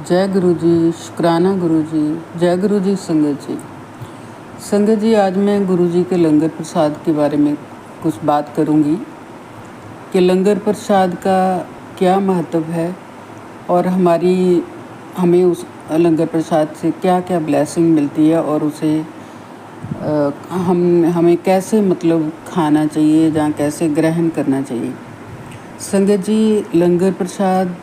जय गुरु जी, शुक्राना गुरु जी, जय गुरु जी। संगत जी आज मैं गुरु जी के लंगर प्रसाद के बारे में कुछ बात करूंगी कि लंगर प्रसाद का क्या महत्व है और हमें उस लंगर प्रसाद से क्या क्या ब्लेसिंग मिलती है और उसे हमें कैसे खाना चाहिए या कैसे ग्रहण करना चाहिए। संगत जी, लंगर प्रसाद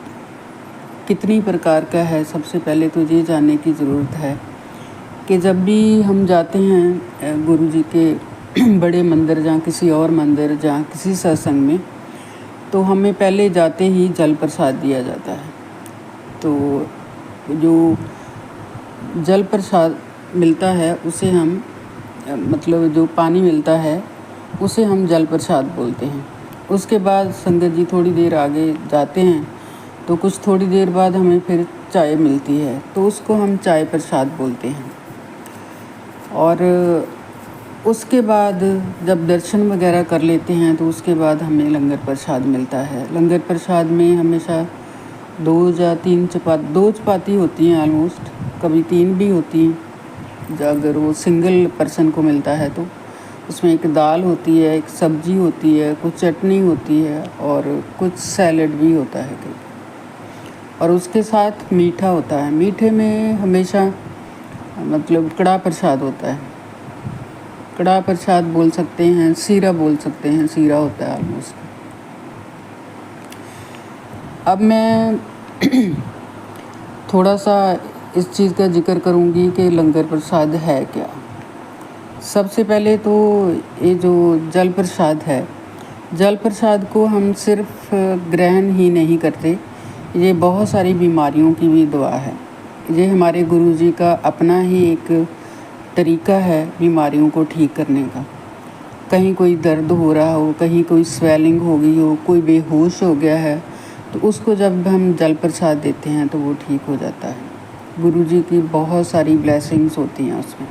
कितनी प्रकार का है, सबसे पहले तो ये जानने की ज़रूरत है कि जब भी हम जाते हैं गुरु जी के बड़े मंदिर या किसी और मंदिर या किसी सत्संग में, तो हमें पहले जाते ही जल प्रसाद दिया जाता है। तो जो जल प्रसाद मिलता है उसे हम जो पानी मिलता है उसे हम जल प्रसाद बोलते हैं। उसके बाद संगत जी थोड़ी देर आगे जाते हैं तो कुछ थोड़ी देर बाद हमें फिर चाय मिलती है, तो उसको हम चाय प्रसाद बोलते हैं। और उसके बाद जब दर्शन वगैरह कर लेते हैं तो उसके बाद हमें लंगर प्रसाद मिलता है। लंगर प्रसाद में हमेशा 2 या 3 चपाती होती हैं, ऑलमोस्ट कभी 3 भी होती हैं। अगर वो सिंगल पर्सन को मिलता है तो उसमें एक दाल होती है, एक सब्जी होती है, कुछ चटनी होती है और कुछ सैलड भी होता है कहीं, और उसके साथ मीठा होता है। मीठे में हमेशा कड़ा प्रसाद होता है। कड़ा प्रसाद बोल सकते हैं, सीरा बोल सकते हैं, सीरा होता है ऑलमोस्ट। अब मैं थोड़ा सा इस चीज़ का जिक्र करूँगी कि लंगर प्रसाद है क्या। सबसे पहले तो ये जो जल प्रसाद है, जल प्रसाद को हम सिर्फ ग्रहण ही नहीं करते, ये बहुत सारी बीमारियों की भी दवा है। ये हमारे गुरु जी का अपना ही एक तरीका है बीमारियों को ठीक करने का। कहीं कोई दर्द हो रहा हो, कहीं कोई स्वेलिंग हो गई हो, कोई बेहोश हो गया है, तो उसको जब हम जल प्रसाद देते हैं तो वो ठीक हो जाता है। गुरु जी की बहुत सारी ब्लेसिंग्स होती हैं उसमें।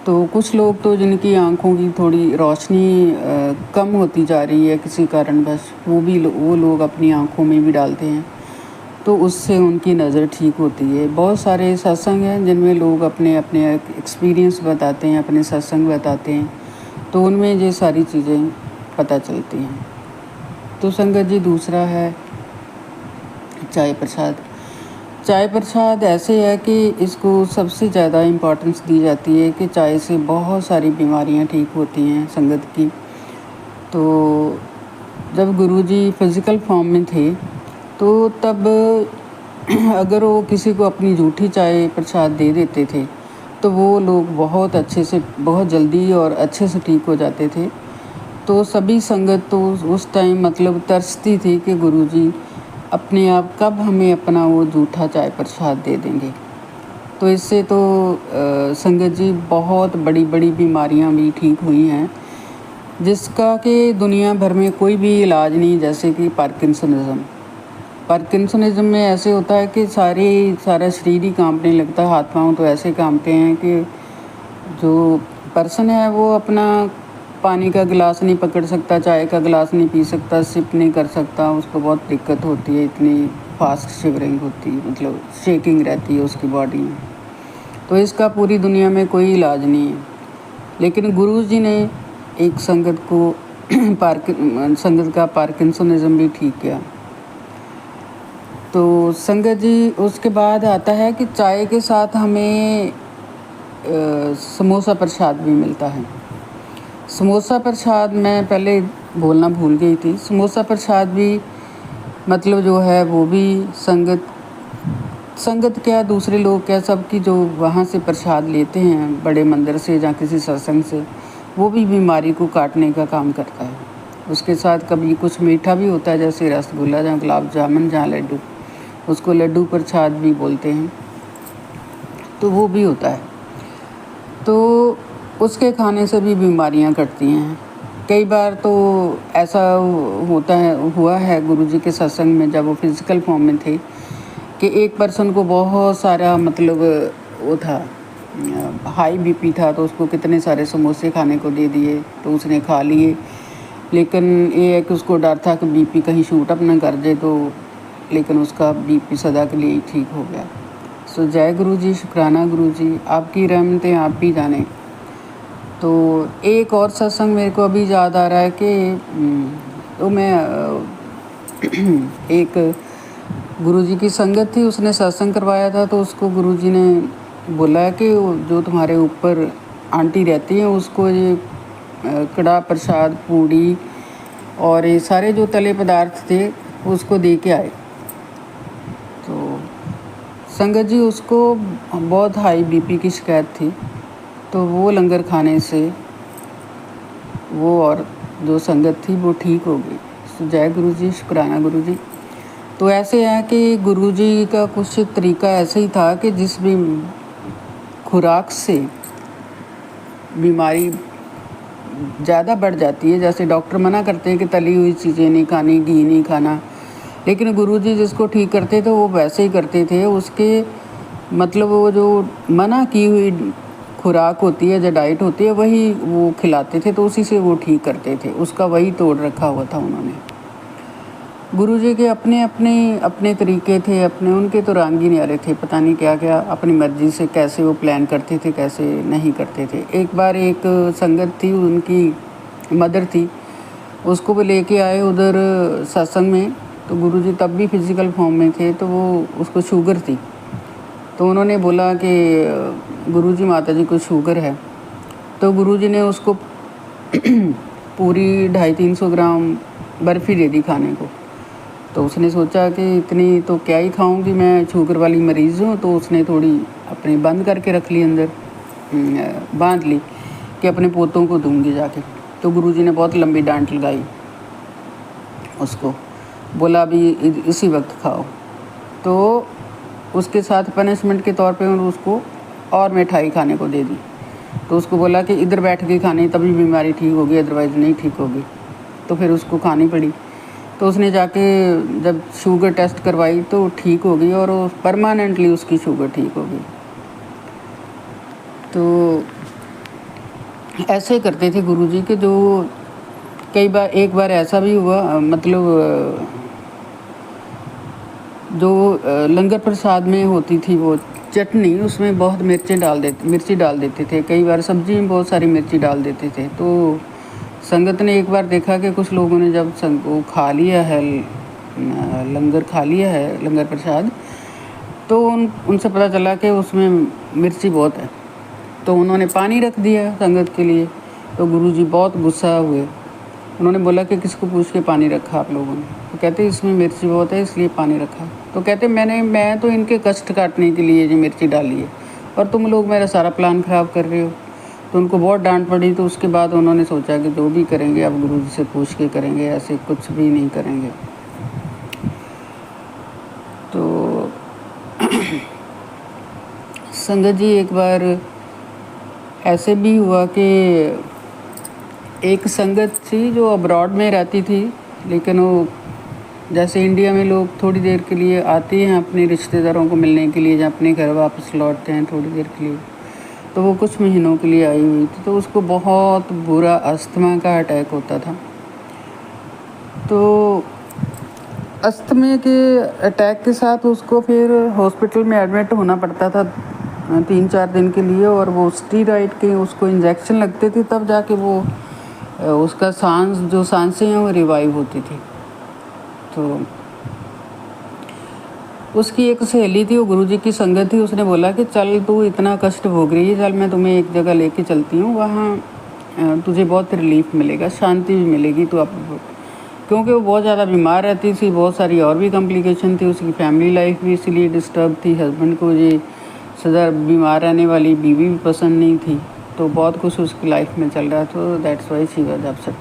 तो कुछ लोग तो जिनकी आँखों की थोड़ी रोशनी कम होती जा रही है किसी कारणवश, वो लोग अपनी आँखों में भी डालते हैं, तो उससे उनकी नज़र ठीक होती है। बहुत सारे सत्संग हैं जिनमें लोग अपने एक्सपीरियंस बताते हैं, अपने सत्संग बताते हैं, तो उनमें ये सारी चीज़ें पता चलती हैं। तो संगत जी, दूसरा है चाय प्रसाद। चाय प्रसाद ऐसे है कि इसको सबसे ज़्यादा इम्पोर्टेंस दी जाती है कि चाय से बहुत सारी बीमारियां ठीक होती हैं संगत की। तो जब गुरुजी फिज़िकल फॉर्म में थे तो तब अगर वो किसी को अपनी जूठी चाय प्रसाद दे देते थे तो वो लोग बहुत जल्दी और अच्छे से ठीक हो जाते थे। तो सभी संगत तो उस टाइम तरसती थी कि गुरुजी अपने आप कब हमें अपना वो जूठा चाय प्रसाद दे देंगे। तो इससे तो संगत जी बहुत बड़ी बड़ी बीमारियां भी ठीक हुई हैं, जिसका कि दुनिया भर में कोई भी इलाज नहीं। जैसे कि पार्किंसनिज्म में ऐसे होता है कि सारा शरीर ही कांपने लगता है, हाथ पाँव तो ऐसे कांपते हैं कि जो पर्सन है वो अपना पानी का गिलास नहीं पकड़ सकता, चाय का गिलास नहीं पी सकता, सिप नहीं कर सकता, उसको बहुत दिक्कत होती है, इतनी फास्ट शिवरिंग होती है, शेकिंग रहती है उसकी बॉडी में। तो इसका पूरी दुनिया में कोई इलाज नहीं है। लेकिन गुरु जी ने एक संगत का पार्किंसनिज्म भी ठीक किया। तो संगत जी, उसके बाद आता है कि चाय के साथ हमें समोसा प्रसाद भी मिलता है। समोसा प्रसाद मैं पहले बोलना भूल गई थी। समोसा प्रसाद भी जो है वो भी संगत क्या, दूसरे लोग क्या, सबकी जो वहाँ से प्रसाद लेते हैं बड़े मंदिर से या किसी सत्संग से, वो भी बीमारी को काटने का काम करता है। उसके साथ कभी कुछ मीठा भी होता है, जैसे रसगुल्ला या गुलाब जामुन या लड्डू, उसको लड्डू प्रसाद भी बोलते हैं, तो वो भी होता है। तो उसके खाने से भी बीमारियां कटती हैं। कई बार तो ऐसा हुआ है गुरुजी के सत्संग में, जब वो फिज़िकल फॉर्म में थे, कि एक पर्सन को बहुत सारा वो था, हाई बीपी था, तो उसको कितने सारे समोसे खाने को दे दिए, तो उसने खा लिए। लेकिन ये है कि उसको डर था कि बीपी कहीं शूट अप ना कर दे, तो लेकिन उसका बीपी सदा के लिए ही ठीक हो गया। सो जय गुरु जी, शुक्राना गुरु जी, आपकी रहमतें आप भी जाने। तो एक और सत्संग मेरे को अभी याद आ रहा है कि तो मैं एक गुरुजी की संगत थी, उसने सत्संग करवाया था। तो उसको गुरुजी ने बोला कि जो तुम्हारे ऊपर आंटी रहती हैं उसको ये कड़ा प्रसाद, पूड़ी और ये सारे जो तले पदार्थ थे उसको दे के आए। तो संगत जी उसको बहुत हाई बीपी की शिकायत थी, तो वो लंगर खाने से वो और जो संगत थी वो ठीक हो गई। तो जय गुरु जी, शुक्राना गुरु जी। तो ऐसे है कि गुरु जी का कुछ तरीका ऐसे ही था कि जिस भी खुराक से बीमारी ज़्यादा बढ़ जाती है, जैसे डॉक्टर मना करते हैं कि तली हुई चीज़ें नहीं खानी, घी नहीं खाना, लेकिन गुरुजी जिसको ठीक करते थे वो वैसे ही करते थे। उसके मतलब वो जो मना की हुई खुराक होती है, जो डाइट होती है, वही वो खिलाते थे, तो उसी से वो ठीक करते थे। उसका वही तोड़ रखा हुआ था उन्होंने। गुरुजी के अपने अपने अपने तरीके थे, अपने उनके तो रंग ही नहीं आ रहे थे, पता नहीं क्या क्या अपनी मर्ज़ी से कैसे वो प्लान करते थे, कैसे नहीं करते थे। एक बार एक संगत थी, उनकी मदर थी, उसको वो लेके आए उधर सत्संग में। तो गुरुजी तब भी फिज़िकल फॉर्म में थे, तो वो उसको शुगर थी। तो उन्होंने बोला कि गुरुजी माता जी को शुगर है। तो गुरुजी ने उसको पूरी 250-300 ग्राम बर्फ़ी दे दी खाने को। तो उसने सोचा कि इतनी तो क्या ही खाऊंगी, मैं शुगर वाली मरीज़ हूँ। तो उसने थोड़ी अपनी बंद करके रख ली, अंदर बांध ली कि अपने पोतों को दूंगी जाके। तो गुरुजी ने बहुत लंबी डांट लगाई उसको, बोला अभी इसी वक्त खाओ। तो उसके साथ पनिशमेंट के तौर पे उसको और मिठाई खाने को दे दी। तो उसको बोला कि इधर बैठ के खानी, तभी बीमारी ठीक होगी, अदरवाइज़ नहीं ठीक होगी। तो फिर उसको खानी पड़ी। तो उसने जाके जब शुगर टेस्ट करवाई तो ठीक हो गई, और परमानेंटली उसकी शुगर ठीक हो गई। तो ऐसे करते थे गुरुजी के। जो कई बार, एक बार ऐसा भी हुआ, मतलब जो लंगर प्रसाद में होती थी वो चटनी, उसमें बहुत मिर्ची डाल देते थे। कई बार सब्जी में बहुत सारी मिर्ची डाल देते थे। तो संगत ने एक बार देखा कि कुछ लोगों ने जब वो खा लिया है, लंगर खा लिया है, लंगर प्रसाद, तो उनसे पता चला कि उसमें मिर्ची बहुत है। तो उन्होंने पानी रख दिया संगत के लिए। तो गुरुजी बहुत गुस्सा हुए। उन्होंने बोला कि किसको पूछ के पानी रखा आप लोगों ने? तो कहते इसमें मिर्ची बहुत है इसलिए पानी रखा। तो कहते मैं तो इनके कष्ट काटने के लिए ये मिर्ची डाली है, और तुम लोग मेरा सारा प्लान ख़राब कर रहे हो। तो उनको बहुत डांट पड़ी। तो उसके बाद उन्होंने सोचा कि जो भी करेंगे अब गुरुजी से पूछ के करेंगे, ऐसे कुछ भी नहीं करेंगे। तो संगत जी एक बार ऐसे भी हुआ कि एक संगत थी जो अब्रॉड में रहती थी, लेकिन वो जैसे इंडिया में लोग थोड़ी देर के लिए आते हैं अपने रिश्तेदारों को मिलने के लिए, जब अपने घर वापस लौटते हैं थोड़ी देर के लिए, तो वो कुछ महीनों के लिए आई हुई थी। तो उसको बहुत बुरा अस्थमा का अटैक होता था। तो अस्थमे के अटैक के साथ उसको फिर हॉस्पिटल में एडमिट होना पड़ता था 3-4 दिन के लिए, और वो स्टीरॉइड के उसको इंजेक्शन लगते थे, तब जाके वो उसका सांसें हैं वो रिवाइव होती थी। तो उसकी एक सहेली थी, वो गुरुजी की संगत थी, उसने बोला कि चल तू इतना कष्ट भोग रही है, चल मैं तुम्हें एक जगह लेके चलती हूँ, वहाँ तुझे बहुत रिलीफ मिलेगा, शांति भी मिलेगी। तो अब क्योंकि वो बहुत ज़्यादा बीमार रहती थी, बहुत सारी और भी कॉम्प्लिकेशन थी, उसकी फैमिली लाइफ भी इसीलिए डिस्टर्ब थी, हस्बैंड को ये सदा बीमार रहने वाली बीवी भी पसंद नहीं थी, तो बहुत कुछ उसकी लाइफ में चल रहा था। That's why she was upset.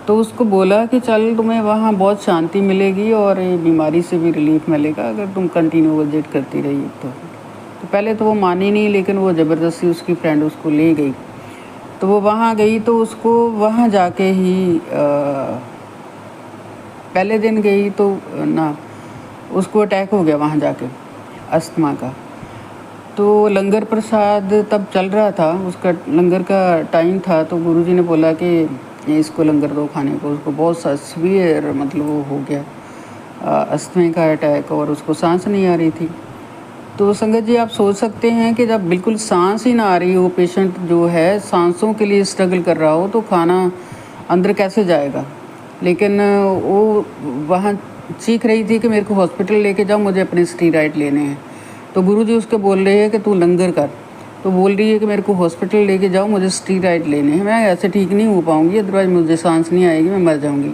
तो उसको बोला कि चल तुम्हें वहाँ बहुत शांति मिलेगी और ये बीमारी से भी रिलीफ मिलेगा अगर तुम कंटिन्यू विजिट करती रही। तो पहले तो वो मानी नहीं, लेकिन वो ज़बरदस्ती उसकी फ्रेंड उसको ले गई। तो वो वहाँ गई, तो उसको वहाँ जाके ही पहले दिन गई तो ना उसको अटैक हो गया वहाँ जाके, अस्थमा का। तो लंगर प्रसाद तब चल रहा था, उसका लंगर का टाइम था। तो गुरुजी ने बोला कि इसको लंगर दो खाने को। उसको बहुत सा सीवियर मतलब वो हो गया, अस्थमे का अटैक और उसको सांस नहीं आ रही थी। तो संगत जी आप सोच सकते हैं कि जब बिल्कुल सांस ही ना आ रही हो, पेशेंट जो है सांसों के लिए स्ट्रगल कर रहा हो, तो खाना अंदर कैसे जाएगा। लेकिन वो वहाँ चीख रही थी कि मेरे को हॉस्पिटल लेके जाओ, मुझे अपने स्टीरॉइड लेने हैं। तो गुरुजी उसको बोल रहे हैं कि तू लंगर कर। तो बोल रही है कि मेरे को हॉस्पिटल लेके जाओ, मुझे स्टीरॉइड लेने हैं, मैं ऐसे ठीक नहीं हो पाऊँगी, अदरवाइज़ मुझे सांस नहीं आएगी, मैं मर जाऊँगी।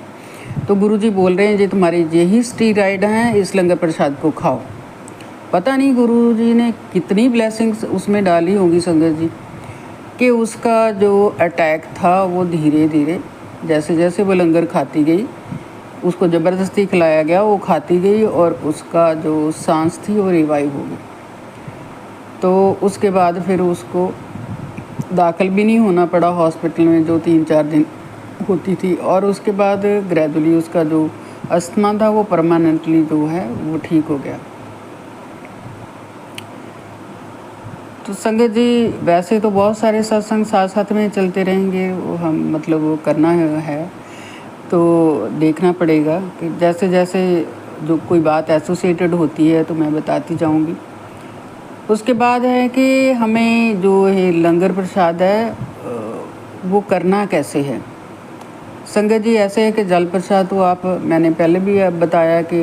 तो गुरुजी बोल रहे हैं जी तुम्हारी यही स्टीरॉइड हैं, इस लंगर प्रसाद को खाओ। पता नहीं गुरुजी ने कितनी ब्लेसिंग्स उसमें डाली होगी संगत जी, कि उसका जो अटैक था वो धीरे धीरे जैसे जैसे वो लंगर खाती गई, उसको ज़बरदस्ती खिलाया गया, वो खाती गई और उसका जो सांस थी वो रिवाइव हो गई। तो उसके बाद फिर उसको दाखिल भी नहीं होना पड़ा हॉस्पिटल में, जो 3-4 दिन होती थी। और उसके बाद ग्रेजुअली उसका जो अस्थमा था वो परमानेंटली जो है वो ठीक हो गया। तो संगत जी वैसे तो बहुत सारे सत्संग साथ साथ में चलते रहेंगे, वो हम मतलब वो करना है तो देखना पड़ेगा कि जैसे जैसे जो कोई बात एसोसिएटेड होती है तो मैं बताती जाऊंगी। उसके बाद है कि हमें जो है लंगर प्रसाद है वो करना कैसे है। संगत जी ऐसे है कि जल प्रसाद तो आप मैंने पहले भी बताया कि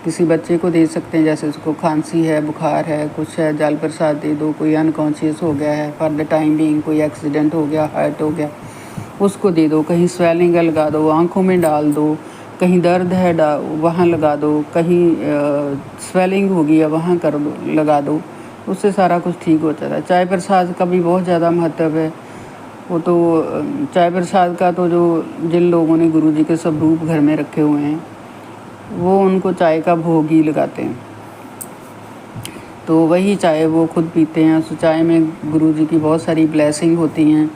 किसी बच्चे को दे सकते हैं, जैसे उसको खांसी है, बुखार है, कुछ है, जल प्रसाद दे दो। कोई अनकॉन्शियस हो गया है फॉर द टाइम बीइंग, कोई एक्सीडेंट हो गया, हर्ट हो गया, उसको दे दो। कहीं स्वेलिंग है लगा दो, आँखों में डाल दो, कहीं दर्द है वहाँ लगा दो, कहीं स्वेलिंग होगी है वहाँ कर दो, लगा दो, उससे सारा कुछ ठीक हो जाता है। चाय प्रसाद का भी बहुत ज़्यादा महत्व है। वो तो चाय प्रसाद का तो जो जिन लोगों ने गुरुजी के सब रूप घर में रखे हुए हैं वो उनको चाय का भोग ही लगाते हैं, तो वही चाय वो खुद पीते हैं। उस चाय में गुरुजी की बहुत सारी ब्लेसिंग होती हैं।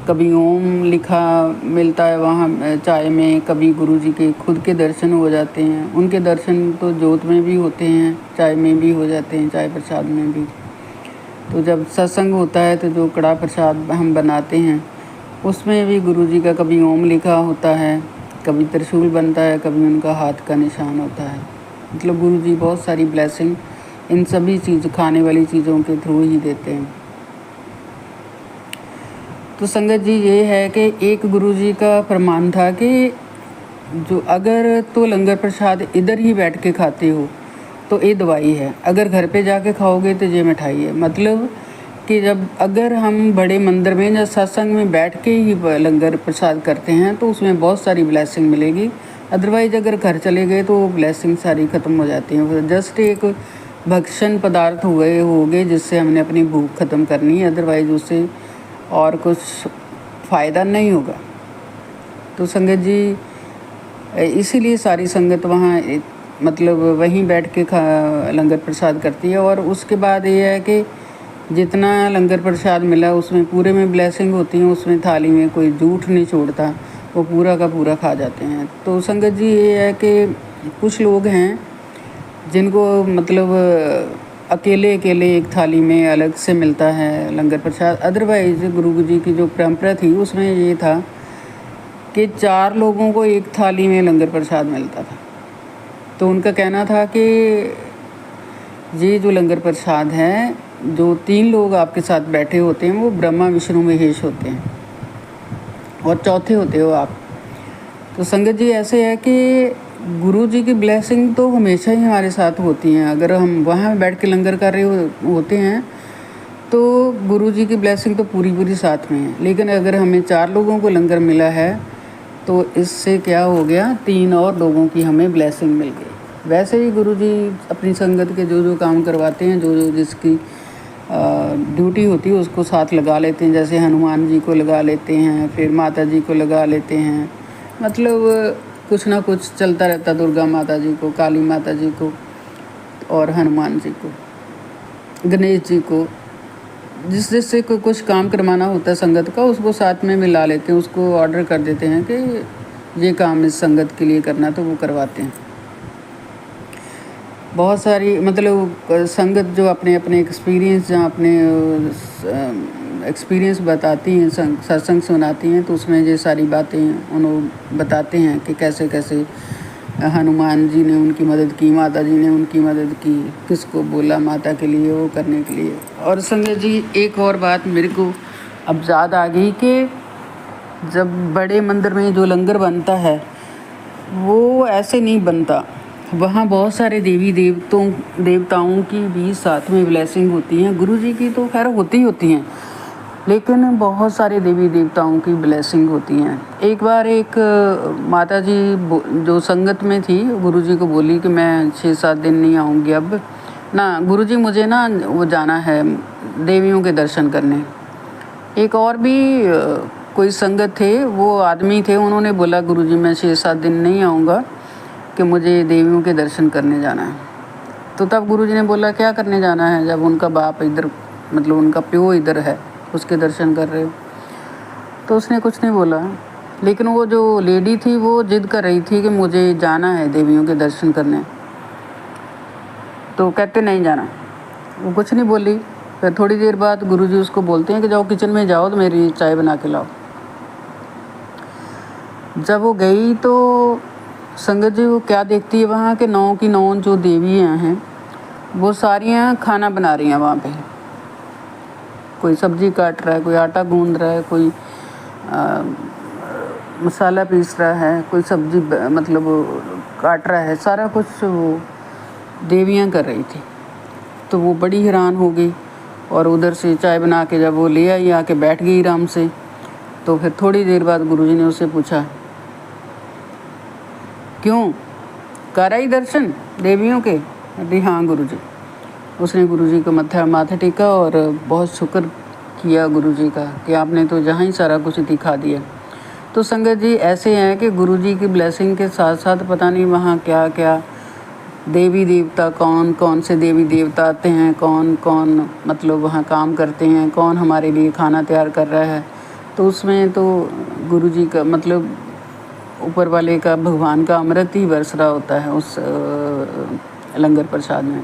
कभी ओम लिखा मिलता है वहाँ चाय में, कभी गुरुजी के खुद के दर्शन हो जाते हैं। उनके दर्शन तो जोत में भी होते हैं, चाय में भी हो जाते हैं, चाय प्रसाद में भी। तो जब सत्संग होता है तो जो कड़ा प्रसाद हम बनाते हैं उसमें भी गुरुजी का कभी ओम लिखा होता है, कभी त्रिशूल बनता है, कभी उनका हाथ का निशान होता है। मतलब गुरुजी बहुत सारी ब्लेसिंग इन सभी चीज़ खाने वाली चीज़ों के थ्रू ही देते हैं। तो संगत जी ये है कि एक गुरुजी का फरमान था कि जो अगर तो लंगर प्रसाद इधर ही बैठ के खाते हो तो ये दवाई है, अगर घर पे जाके खाओगे तो ये मिठाई है। मतलब कि जब अगर हम बड़े मंदिर में या सत्संग में बैठ के ही लंगर प्रसाद करते हैं तो उसमें बहुत सारी ब्लेसिंग मिलेगी। अदरवाइज़ अगर घर चले गए तो ब्लेसिंग सारी ख़त्म हो जाती हैं। जस्ट एक भक्षण पदार्थ हो गए जिससे हमने अपनी भूख ख़त्म करनी है, अदरवाइज़ उससे और कुछ फ़ायदा नहीं होगा। तो संगत जी इसीलिए सारी संगत वहाँ मतलब वहीं बैठ के लंगर प्रसाद करती है। और उसके बाद ये है कि जितना लंगर प्रसाद मिला उसमें पूरे में ब्लेसिंग होती है, उसमें थाली में कोई जूठ नहीं छोड़ता, वो पूरा का पूरा खा जाते हैं। तो संगत जी ये है कि कुछ लोग हैं जिनको मतलब अकेले अकेले एक थाली में अलग से मिलता है लंगर प्रसाद। अदरवाइज़ गुरु जी की जो परंपरा थी उसमें ये था कि 4 लोगों को एक थाली में लंगर प्रसाद मिलता था। तो उनका कहना था कि ये जो लंगर प्रसाद है, जो 3 लोग आपके साथ बैठे होते हैं वो ब्रह्मा विष्णु महेश होते हैं और चौथे होते हो आप। तो संगत जी ऐसे है कि गुरु जी की ब्लेसिंग तो हमेशा ही हमारे साथ होती हैं। अगर हम वहाँ बैठ के लंगर कर रहे होते हैं तो गुरु जी की ब्लेसिंग तो पूरी पूरी साथ में है। लेकिन अगर हमें 4 लोगों को लंगर मिला है तो इससे क्या हो गया, 3 और लोगों की हमें ब्लेसिंग मिल गई। वैसे ही गुरु जी अपनी संगत के जो जो काम करवाते हैं, जो जो जिसकी ड्यूटी होती है उसको साथ लगा लेते हैं। जैसे हनुमान जी को लगा लेते हैं, फिर माता जी को लगा लेते हैं, मतलब कुछ ना कुछ चलता रहता। दुर्गा माता जी को, काली माता जी को और हनुमान जी को, गणेश जी को, जिससे कुछ काम करवाना होता है संगत का उसको साथ में मिला लेते हैं। उसको ऑर्डर कर देते हैं कि ये काम इस संगत के लिए करना, तो वो करवाते हैं। बहुत सारी मतलब संगत जो अपने अपने एक्सपीरियंस जहाँ अपने एक्सपीरियंस बताती हैं, सत्संग सुनाती हैं, तो उसमें ये सारी बातें उन्होंने बताते हैं कि कैसे कैसे हनुमान जी ने उनकी मदद की, माता जी ने उनकी मदद की, किसको बोला माता के लिए वो करने के लिए। और संगत जी एक और बात मेरे को अब याद आ गई कि जब बड़े मंदिर में जो लंगर बनता है वो ऐसे नहीं बनता, वहाँ बहुत सारे देवी देवताओं की भी साथ में ब्लेसिंग होती हैं। गुरु जी की तो खैर होती हैं, लेकिन बहुत सारे देवी देवताओं की ब्लेसिंग होती हैं। एक बार एक माता जी जो संगत में थी गुरु जी को बोली कि मैं 6-7 दिन नहीं आऊँगी अब ना गुरु जी, मुझे ना वो जाना है देवियों के दर्शन करने। एक और भी कोई संगत थे, वो आदमी थे, उन्होंने बोला गुरु जी मैं 6-7 दिन नहीं आऊँगा कि मुझे देवियों के दर्शन करने जाना है। तो तब गुरु जी ने बोला क्या करने जाना है, जब उनका बाप इधर मतलब उनका प्यो इधर है, उसके दर्शन कर रहे हो। तो उसने कुछ नहीं बोला, लेकिन वो जो लेडी थी वो जिद कर रही थी कि मुझे जाना है देवियों के दर्शन करने। तो कहते नहीं जाना, वो कुछ नहीं बोली। फिर थोड़ी देर बाद गुरुजी उसको बोलते हैं कि जाओ किचन में जाओ तो मेरी चाय बना के लाओ। जब वो गई तो संगत जी वो क्या देखती है वहाँ के 9 की 9 जो देवियाँ हैं वो सारियाँ खाना बना रही हैं वहाँ पे। कोई सब्जी काट रहा है, कोई आटा गूंद रहा है, कोई मसाला पीस रहा है, कोई सब्जी मतलब काट रहा है, सारा कुछ वो देवियाँ कर रही थी। तो वो बड़ी हैरान हो गई और उधर से चाय बना के जब वो ले आई आके बैठ गई आराम से। तो फिर थोड़ी देर बाद गुरुजी ने उससे पूछा क्यों कर आई दर्शन देवियों के? अरे हाँ गुरुजी। उसने गुरुजी को माथा टेका और बहुत शुक्र किया गुरुजी का कि आपने तो जहाँ ही सारा कुछ दिखा दिया। तो संगत जी ऐसे हैं कि गुरुजी की ब्लेसिंग के साथ साथ पता नहीं वहाँ क्या क्या देवी देवता कौन से देवी देवता आते हैं, कौन मतलब वहाँ काम करते हैं, कौन हमारे लिए खाना तैयार कर रहा है। तो उसमें तो गुरुजी का मतलब ऊपर वाले का भगवान का अमृत ही बरस रहा होता है उस लंगर प्रसाद में।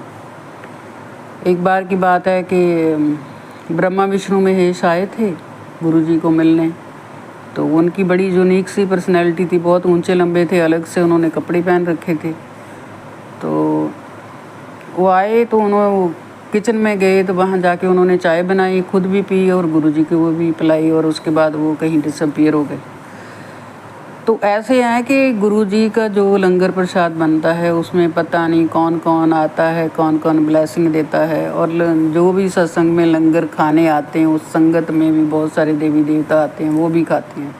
एक बार की बात है कि ब्रह्मा विष्णु महेश आए थे गुरुजी को मिलने। तो उनकी बड़ी यूनिक सी पर्सनैलिटी थी, बहुत ऊंचे लंबे थे, अलग से उन्होंने कपड़े पहन रखे थे। तो वो आए तो उन्होंने किचन में गए तो वहाँ जाके उन्होंने चाय बनाई, खुद भी पी और गुरुजी को वो भी पिलाई और उसके बाद वो कहीं डिसअपीयर हो गए। तो ऐसे है कि गुरुजी का जो लंगर प्रसाद बनता है उसमें पता नहीं कौन आता है, कौन ब्लेसिंग देता है। और जो भी सत्संग में लंगर खाने आते हैं उस संगत में भी बहुत सारे देवी देवता आते हैं, वो भी खाते हैं,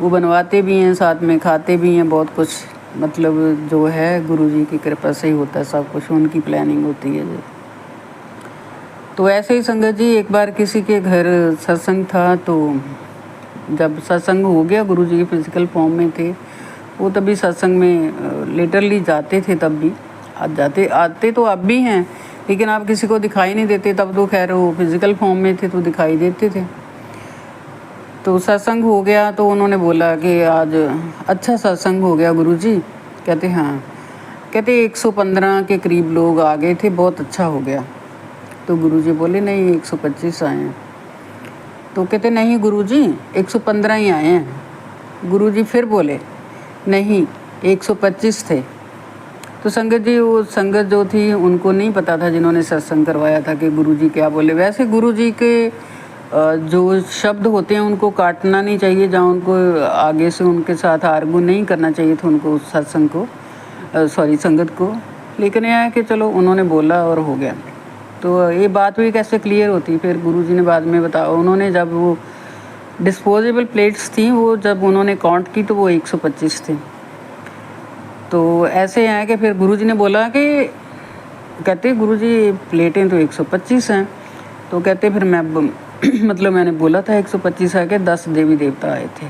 वो बनवाते भी हैं, साथ में खाते भी हैं। बहुत कुछ मतलब जो है गुरुजी की कृपा से ही होता है सब कुछ, उनकी प्लानिंग होती है। तो ऐसे ही संगत जी एक बार किसी के घर सत्संग था। तो जब सत्संग हो गया, गुरुजी के फिजिकल फॉर्म में थे वो, तभी सत्संग में लिटरली जाते थे, तब भी आते तो अब भी हैं, लेकिन आप किसी को दिखाई नहीं देते। तब तो खैर वो फिजिकल फॉर्म में थे तो दिखाई देते थे। तो सत्संग हो गया तो उन्होंने बोला कि आज अच्छा सत्संग हो गया गुरुजी। कहते हाँ, कहते 115 के करीब लोग आ गए थे, बहुत अच्छा हो गया। तो गुरुजी बोले नहीं 125 आए हैं। तो कहते नहीं गुरुजी 115 ही आए हैं। गुरुजी फिर बोले नहीं 125 थे। तो संगत जी वो संगत जो थी उनको नहीं पता था जिन्होंने सत्संग करवाया था कि गुरुजी क्या बोले। वैसे गुरुजी के जो शब्द होते हैं उनको काटना नहीं चाहिए, जहाँ उनको आगे से उनके साथ आर्गू नहीं करना चाहिए था उनको, सत्संग को संगत को। लेकिन यह है कि चलो उन्होंने बोला और हो गया। तो ये बात भी कैसे क्लियर होती, फिर गुरुजी ने बाद में बताया। उन्होंने जब वो डिस्पोजेबल प्लेट्स थी वो जब उन्होंने काउंट की तो वो 125 थे। तो ऐसे हैं कि फिर गुरुजी ने बोला कि कहते गुरुजी प्लेटें तो 125 हैं। तो कहते फिर मैं मतलब मैंने बोला था 125 है कि 10 देवी देवता आए थे।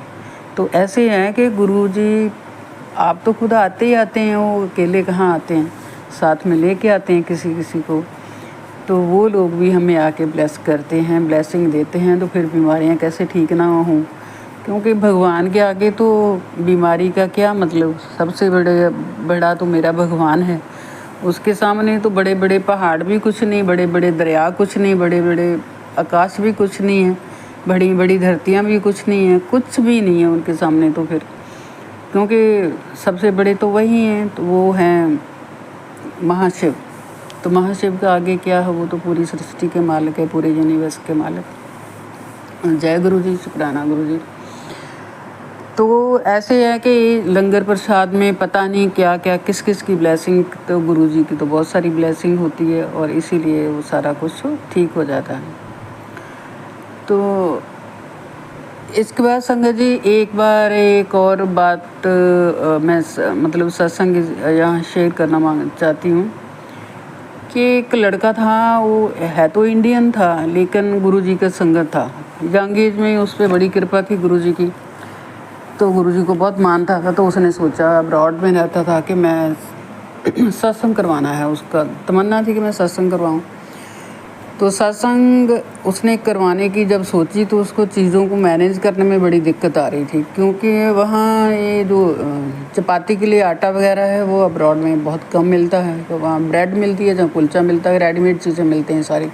तो ऐसे हैं कि गुरुजी आप तो खुद आते ही आते हैं, वो अकेले कहाँ आते हैं, साथ में लेके आते हैं किसी को। तो वो लोग भी हमें आके ब्लेस करते हैं, ब्लेसिंग देते हैं। तो फिर बीमारियां कैसे ठीक ना हों, क्योंकि भगवान के आगे तो बीमारी का क्या मतलब, सबसे बड़ा तो मेरा भगवान है। उसके सामने तो बड़े बड़े पहाड़ भी कुछ नहीं, बड़े बड़े दरिया कुछ नहीं, बड़े बड़े आकाश भी कुछ नहीं है, बड़ी बड़ी धरतियाँ भी कुछ नहीं है, कुछ भी नहीं है उनके सामने। तो फिर क्योंकि सबसे बड़े तो वही हैं, तो वो हैं महाशिव। तो महाशिव का आगे क्या है, वो तो पूरी सृष्टि के मालिक है, पूरे यूनिवर्स के मालिक। जय गुरु जी, शुक्राना गुरु जी। तो ऐसे है कि लंगर प्रसाद में पता नहीं क्या क्या किस किस की ब्लेसिंग, तो गुरु जी की तो बहुत सारी ब्लेसिंग होती है और इसीलिए वो सारा कुछ ठीक हो जाता है। तो इसके बाद संगत जी एक बार एक और बात मैं मतलब सत्संग यहाँ शेयर करना चाहती हूँ कि एक लड़का था, वो है तो इंडियन था लेकिन गुरुजी का संगत था। यंग एज में उस पर बड़ी कृपा थी गुरुजी की, तो गुरुजी को बहुत मानता था। तो उसने सोचा, अब्रॉड में रहता था, कि मैं सत्संग करवाना है। उसका तमन्ना थी कि मैं सत्संग करवाऊँ। तो सत्संग उसने करवाने की जब सोची तो उसको चीज़ों को मैनेज करने में बड़ी दिक्कत आ रही थी, क्योंकि वहाँ ये जो चपाती के लिए आटा वगैरह है वो अब्रॉड में बहुत कम मिलता है। तो वहाँ ब्रेड मिलती है, जहाँ कुलचा मिलता है, रेडीमेड चीज़ें मिलते हैं सारी।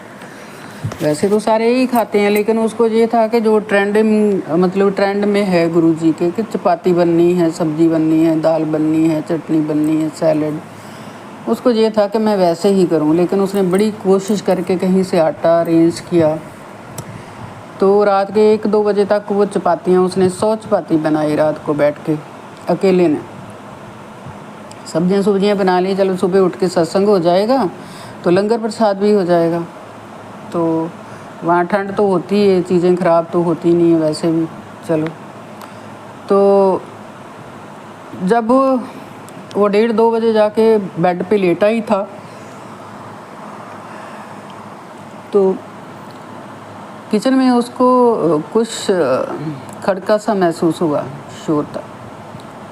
वैसे तो सारे ही खाते हैं, लेकिन उसको ये था कि जो ट्रेंड में है गुरुजी के, कि चपाती बननी है, सब्जी बननी है, दाल बननी है, चटनी बननी है, सैलड, उसको ये था कि मैं वैसे ही करूं। लेकिन उसने बड़ी कोशिश करके कहीं से आटा अरेंज किया। तो रात के 1-2 बजे तक वो चपातियाँ, उसने 100 चपाती बनाई रात को बैठ के अकेले ने। सब्जियाँ बना ली, चलो सुबह उठ के सत्संग हो जाएगा तो लंगर प्रसाद भी हो जाएगा। तो वहाँ ठंड तो होती है, चीज़ें ख़राब तो होती नहीं है वैसे भी। चलो, तो जब वो 1:30-2 बजे जाके बेड पे लेटा ही था, तो किचन में उसको कुछ खड़का सा महसूस हुआ, शोर था।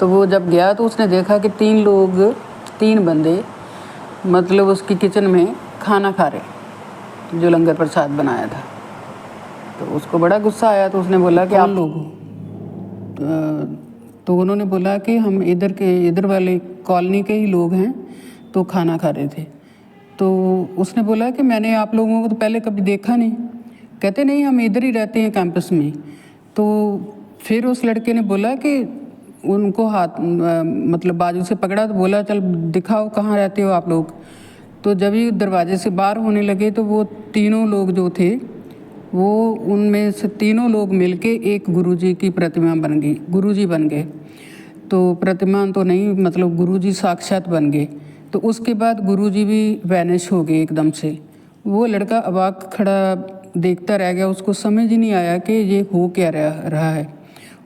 तो वो जब गया तो उसने देखा कि 3 बंदे मतलब उसकी किचन में खाना खा रहे, जो लंगर प्रसाद बनाया था। तो उसको बड़ा गुस्सा आया। तो उसने बोला कि आप लोग, तो उन्होंने बोला कि हम इधर वाले कॉलोनी के ही लोग हैं, तो खाना खा रहे थे। तो उसने बोला कि मैंने आप लोगों को तो पहले कभी देखा नहीं। कहते नहीं, हम इधर ही रहते हैं कैंपस में। तो फिर उस लड़के ने बोला कि उनको हाथ मतलब बाजू से पकड़ा, तो बोला चल दिखाओ कहाँ रहते हो आप लोग। तो जब ही दरवाजे से बाहर होने लगे तो वो तीनों लोग जो थे, वो उनमें से तीनों लोग मिलके एक गुरुजी की प्रतिमा बन गई, गुरुजी बन गए। तो प्रतिमा तो नहीं, मतलब गुरुजी साक्षात बन गए। तो उसके बाद गुरुजी भी वैनिश हो गए एकदम से। वो लड़का अवाक खड़ा देखता रह गया, उसको समझ ही नहीं आया कि ये हो क्या रहा है।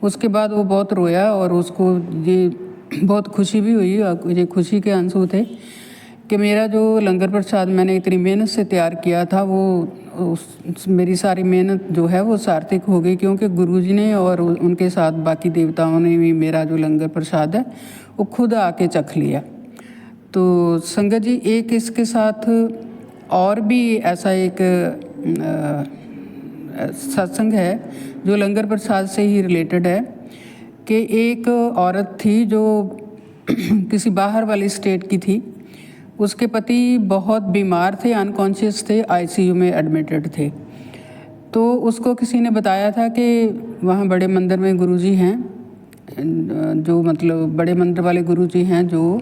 उसके बाद वो बहुत रोया और उसको ये बहुत खुशी भी हुई। ये खुशी के आंसू थे कि मेरा जो लंगर प्रसाद मैंने इतनी मेहनत से तैयार किया था, वो मेरी सारी मेहनत जो है वो सार्थक हो गई, क्योंकि गुरुजी ने और उनके साथ बाकी देवताओं ने भी मेरा जो लंगर प्रसाद है वो खुद आके चख लिया। तो संगत जी, एक इसके साथ और भी ऐसा एक सत्संग है जो लंगर प्रसाद से ही रिलेटेड है, कि एक औरत थी जो किसी बाहर वाली स्टेट की थी। उसके पति बहुत बीमार थे, अनकॉन्शियस थे, आईसीयू में एडमिटेड थे। तो उसको किसी ने बताया था कि वहाँ बड़े मंदिर में गुरुजी हैं, जो मतलब बड़े मंदिर वाले गुरुजी हैं जो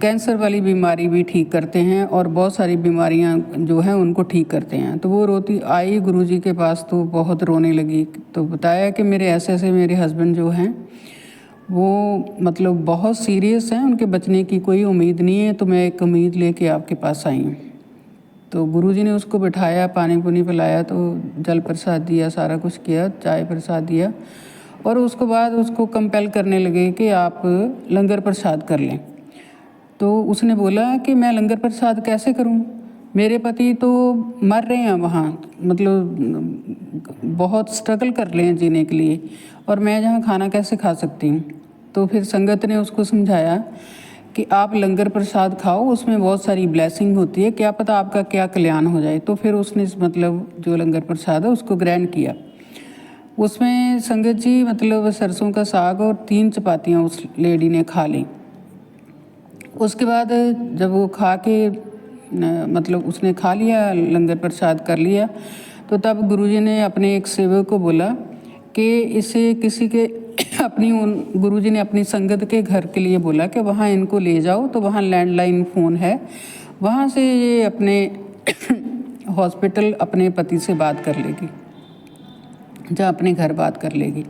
कैंसर वाली बीमारी भी ठीक करते हैं और बहुत सारी बीमारियां जो हैं उनको ठीक करते हैं। तो वो रोती आई गुरुजी के पास, तो बहुत रोने लगी। तो बताया कि मेरे ऐसे मेरे हस्बैंड जो हैं वो मतलब बहुत सीरियस हैं, उनके बचने की कोई उम्मीद नहीं है, तो मैं एक उम्मीद लेके आपके पास आई हूँ। तो गुरुजी ने उसको बिठाया, पानी पुनी पिलाया, तो जल प्रसाद दिया, सारा कुछ किया, चाय प्रसाद दिया, और उसके बाद उसको कंपेल करने लगे कि आप लंगर प्रसाद कर लें। तो उसने बोला कि मैं लंगर प्रसाद कैसे करूं, मेरे पति तो मर रहे हैं वहाँ, मतलब बहुत स्ट्रगल कर रहे हैं जीने के लिए, और मैं जहाँ खाना कैसे खा सकती हूँ। तो फिर संगत ने उसको समझाया कि आप लंगर प्रसाद खाओ, उसमें बहुत सारी ब्लेसिंग होती है, क्या पता आपका क्या कल्याण हो जाए। तो फिर उसने मतलब जो लंगर प्रसाद है उसको ग्रहण किया। उसमें संगत जी मतलब सरसों का साग और 3 चपातियाँ उस लेडी ने खा ली। उसके बाद जब वो खा के मतलब उसने खा लिया, लंगर प्रसाद कर लिया, तो तब गुरुजी ने अपने एक सेवक को बोला कि इसे किसी के अपनी उन गुरुजी ने अपनी संगत के घर के लिए बोला कि वहाँ इनको ले जाओ, तो वहाँ लैंडलाइन फ़ोन है, वहाँ से ये अपने हॉस्पिटल अपने पति से बात कर लेगी, जहाँ अपने घर बात कर लेगी।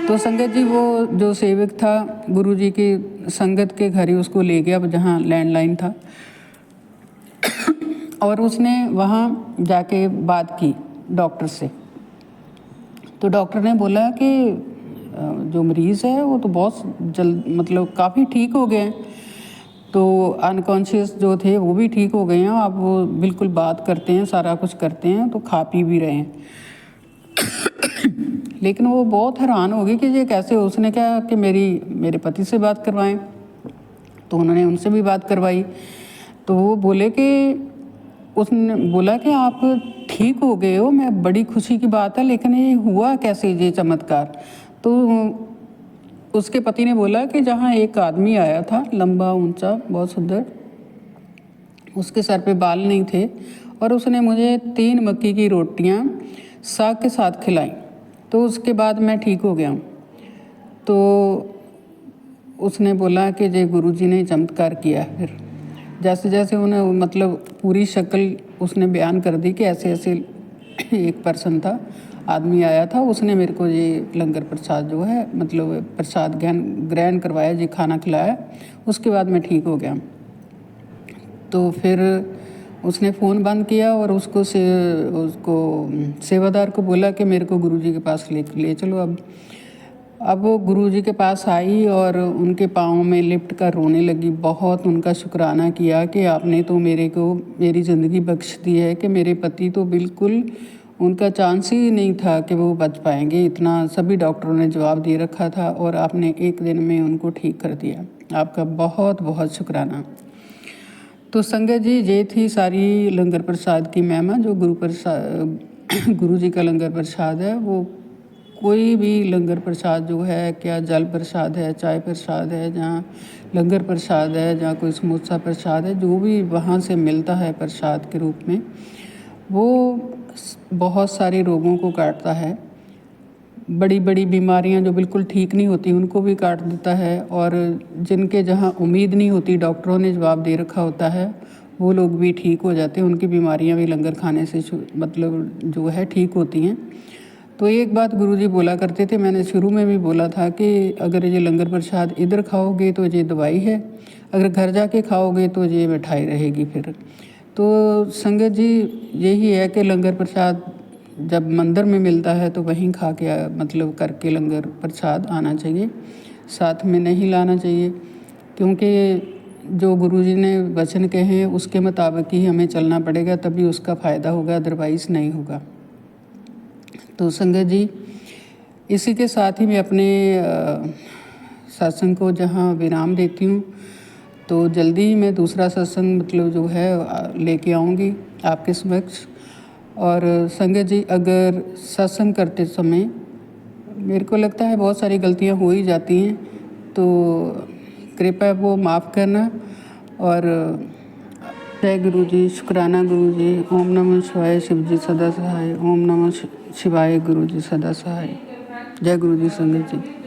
तो संगत जी वो जो सेवक था गुरुजी की संगत के घर ही उसको ले गया जहाँ लैंडलाइन था, और उसने वहाँ जाके बात की डॉक्टर से। तो डॉक्टर ने बोला कि जो मरीज़ है वो तो बहुत जल्द मतलब काफ़ी ठीक हो गए हैं, तो अनकॉन्शियस जो थे वो भी ठीक हो गए हैं, अब वो बिल्कुल बात करते हैं, सारा कुछ करते हैं, तो खा पी भी रहे हैं। लेकिन वो बहुत हैरान हो गई कि ये कैसे। उसने कहा कि मेरे पति से बात करवाएं, तो उन्होंने उनसे भी बात करवाई। तो वो बोले कि उसने बोला कि आप ठीक हो गए हो, मैं बड़ी खुशी की बात है, लेकिन ये हुआ कैसे ये चमत्कार। तो उसके पति ने बोला कि जहाँ एक आदमी आया था, लंबा ऊंचा बहुत सुंदर, उसके सर पे बाल नहीं थे, और उसने मुझे 3 मक्की की रोटियां साग के साथ खिलाई, तो उसके बाद मैं ठीक हो गया। तो उसने बोला कि जे गुरुजी ने चमत्कार किया। फिर जैसे जैसे उन्हें मतलब पूरी शक्ल उसने बयान कर दी कि ऐसे ऐसे एक पर्सन था, आदमी आया था, उसने मेरे को ये लंगर प्रसाद जो है मतलब प्रसाद ग्रहण करवाया, जी खाना खिलाया, उसके बाद मैं ठीक हो गया। तो फिर उसने फ़ोन बंद किया और उसको सेवादार को बोला कि मेरे को गुरुजी के पास ले चलो। अब वो गुरुजी के पास आई और उनके पाँव में लिपट कर रोने लगी, बहुत उनका शुक्राना किया कि आपने तो मेरी ज़िंदगी बख्श दी है, कि मेरे पति तो बिल्कुल उनका चांस ही नहीं था कि वो बच पाएंगे, इतना सभी डॉक्टरों ने जवाब दे रखा था, और आपने एक दिन में उनको ठीक कर दिया। आपका बहुत बहुत शुक्राना। तो संगत जी ये थी सारी लंगर प्रसाद की महिमा। जो गुरु जी का लंगर प्रसाद है, वो कोई भी लंगर प्रसाद जो है, क्या जल प्रसाद है, चाय प्रसाद है, जहाँ लंगर प्रसाद है, जहाँ कोई समोसा प्रसाद है, जो भी वहाँ से मिलता है प्रसाद के रूप में, वो बहुत सारे रोगों को काटता है। बड़ी बड़ी बीमारियां जो बिल्कुल ठीक नहीं होती उनको भी काट देता है, और जिनके जहां उम्मीद नहीं होती, डॉक्टरों ने जवाब दे रखा होता है, वो लोग भी ठीक हो जाते हैं, उनकी बीमारियां भी लंगर खाने से मतलब जो है ठीक होती हैं। तो एक बात गुरुजी बोला करते थे, मैंने शुरू में भी बोला था कि अगर ये लंगर प्रसाद इधर खाओगे तो ये दवाई है, अगर घर जाके खाओगे तो ये मिठाई रहेगी। फिर तो संगत जी यही है कि लंगर प्रसाद जब मंदिर में मिलता है तो वहीं खा के मतलब करके लंगर प्रसाद आना चाहिए, साथ में नहीं लाना चाहिए, क्योंकि जो गुरुजी ने वचन कहे हैं उसके मुताबिक ही हमें चलना पड़ेगा, तभी उसका फ़ायदा होगा, अदरवाइज़ नहीं होगा। तो संगत जी इसी के साथ ही मैं अपने सत्संग को जहाँ विराम देती हूँ, तो जल्दी ही मैं दूसरा सत्संग मतलब जो है लेके आऊँगी आपके समक्ष। और संगत जी अगर सत्संग करते समय मेरे को लगता है बहुत सारी गलतियाँ हो ही जाती हैं, तो कृपया वो माफ़ करना। और जय गुरु जी, शुक्राना गुरु जी। ओम नमः शिवाय, शिव जी सदा सहाय। ओम नमः शिवाय, गुरु जी सदा सहाय। जय गुरु जी संगत जी।